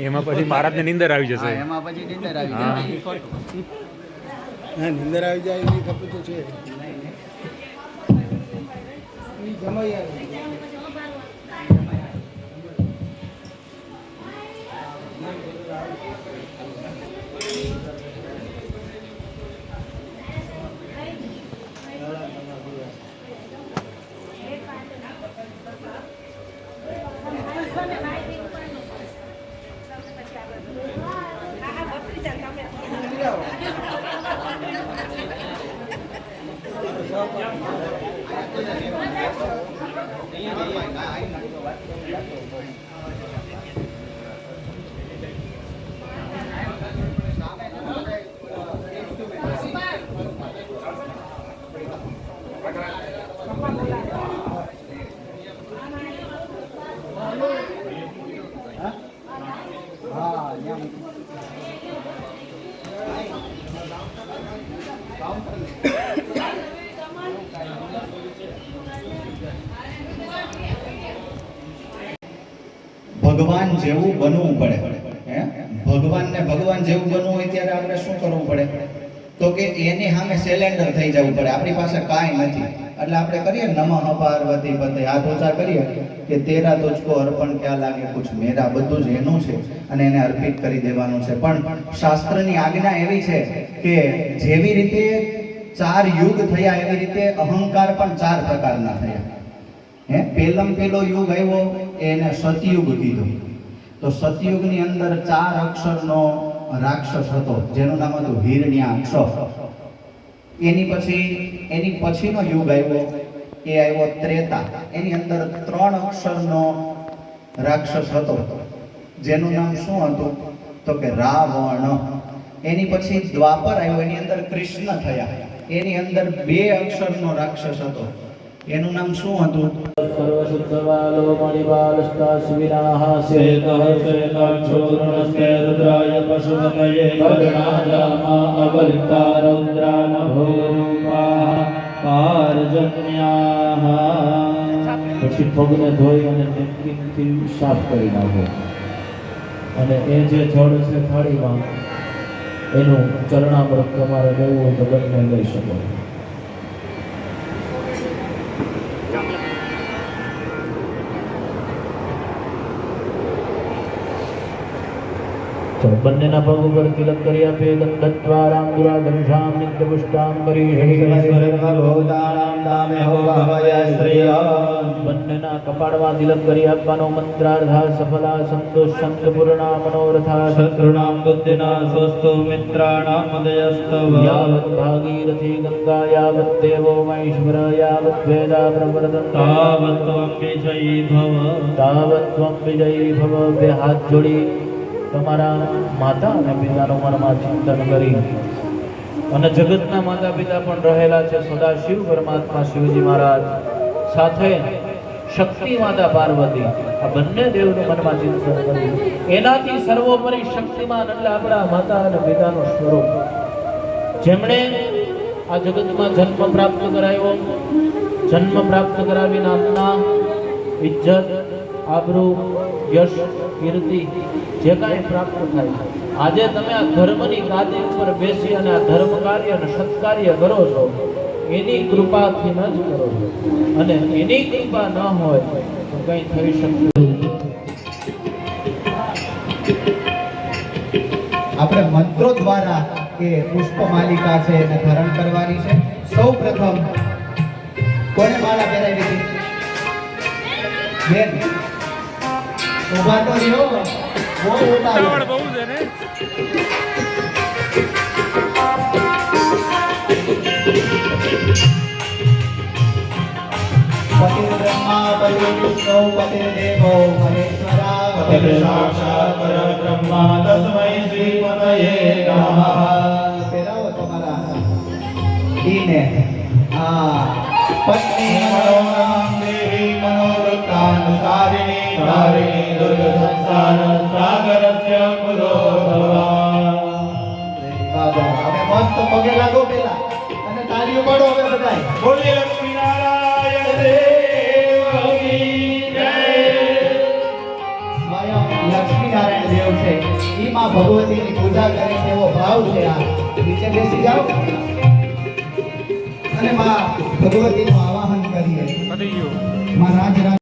એમાં પછી મહારાજને નીંદર આવી જશે. એમાં પછી નીંદર આવી જાય. હા નીંદર આવી જાય એની ખબર તો છે. જમાઈ આવે. ભગવાન જેવું બનવું પડે. હે ભગવાનને ભગવાન જેવું બનવું હોય ત્યારે આપણે શું કરવું પડે? તો કે એની સામે સેલેન્ડર થઈ જવું પડે. આપણી પાસે કાંઈ નથી એટલે આપણે કરીએ નમઃ પાર્વતી પતે, હાથ ઊંચા કરીએ કે તેરા તુજકો અર્પણ ક્યાં લાગે કુછ મેરા, બધું જ એનું છે અને એને અર્પિત કરી દેવાનું છે. પણ શાસ્ત્રની આજ્ઞા એવી છે કે જેવી રીતે 4 યુગ થયા એવી રીતે અહંકાર પણ 4 પ્રકારના થયા. પેલો યુગ આવ્યો એને સતયુગ કીધું. તો સતયુગની અંદર 4 અક્ષરનો રાક્ષસ હતો જેનું નામ હતું હિરણ્યાક્ષ. એની પછીનો યુગ આવ્યો એ આવ્યો ત્રેતા. એની અંદર 3 અક્ષરનો રાક્ષસ હતો જેનું નામ શું હતું? તો કે રાવણ. એની પછી દ્વાપર આવ્યો, એની અંદર કૃષ્ણ થયા. એની અંદર 2 અક્ષરનો રાક્ષસ હતો, એનું નામ શું હતું? સર્વશુદ્ધવાલો મણિબાલસ્તા સુવિરાહ શ્વેતઃ શ્વેતાક્ષો ઋણસ્તે રુદ્રાય પશુપતયે ગગનાજામા અવલિપ્તા રૌદ્રાનભોપાઃ પારજન્યાઃ. પછી પગને ધોઈ અને નેપકિનથી સાફ કરી નાખો અને એ જે જળ છે થાળીમાં એનું ચરણામૃત તમારે લેવું હોય તો બંને લઈ શકો. બંનેના પગ ઉપર તિલક કરી આપે. ગંધદ્વારામ દુરાધર્ષામ નિત્યપુષ્ટામ બંનેના કપાળમાં તિલક કરી આપવાનો. મંત્રાર્ધા સફલા સંતોષ સંતપૂર્ણા મનોરથા શત્રુણામ બુદ્ધિના સ્વસ્તુ મિત્રાણામ ઉદયસ્તવ યાવત ભાગીરથી ગંગા યાવત દેવો મહેશ્વર યાવત વેદા પ્રવર્તન્તે તાવત ત્વં વિજયી ભવ તાવત ત્વં વિજયી ભવ. બે હાથ જોડી તમારા માતા અને પિતાનું મનમાં ચિંતન કરી અને જગતના માતા પિતા પણ રહેલા છે સદાશિવ પરમાત્મા શિવજી મહારાજ સાથે શક્તિ માતા પાર્વતી, આ બંને દેવનું મનમાં ચિંતન કરી. એનાથી સર્વોપરી શક્તિમાન એટલે આપણા માતા અને પિતાનું સ્વરૂપ, જેમણે આ જગતમાં જન્મ પ્રાપ્ત કરાવ્યો. જન્મ પ્રાપ્ત કરાવી નામના ઇજ્જત, આબરૂ, યશ, કીર્તિ જે કાંઈ પ્રાપ્ત થાય. આજે તમે આ ધર્મની ગાદી ઉપર બેસી અને આ ધર્મ કાર્ય અને સત્કાર્ય કરો છો, એની કૃપાથી જ કરો છો. અને એની કૃપા ન હોય તો કંઈ થઈ શકતું. આપણે મંત્રો દ્વારા કે પુષ્પમાલિકા છે એને ધારણ કરવાની છે. સૌ પ્રથમ કોને માળા પહેરાવી હતી? બેન ઉભા તો રહ્યો, બહુ ઉતાવળ બહુ છે ને. પતિ બ્રહ્મા પતિ વિષ્ણુ પતિ દેવો મહેશ્વરા પતિ સાક્ષાત પરબ્રહ્મા તસ્મૈ શ્રી પતયે નમઃ. પહેરાવો તમારા દીને. આ પત્ની મનોરમ દેવી મનોરથાનુસારિણી ધારિણી દુર્ગ સંસાર સાગરસ્ય પુરોભવા. હવે મસ્ત પગે લાગો પેલા અને તાળીઓ પાડો હવે બધાય. બોલીએ લક્ષ્મી નારાયણ દેવ કી જય. ઈ માં ભગવતીની પૂજા કરે છે એવો ભાવ છે આ. નીચે બેસી જાઓ અને માં ભગવતીનું આવાહન કરીએ. પતી ગયું. માં રાજ Ram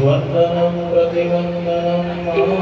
वन्दनं प्रतिवन्दनं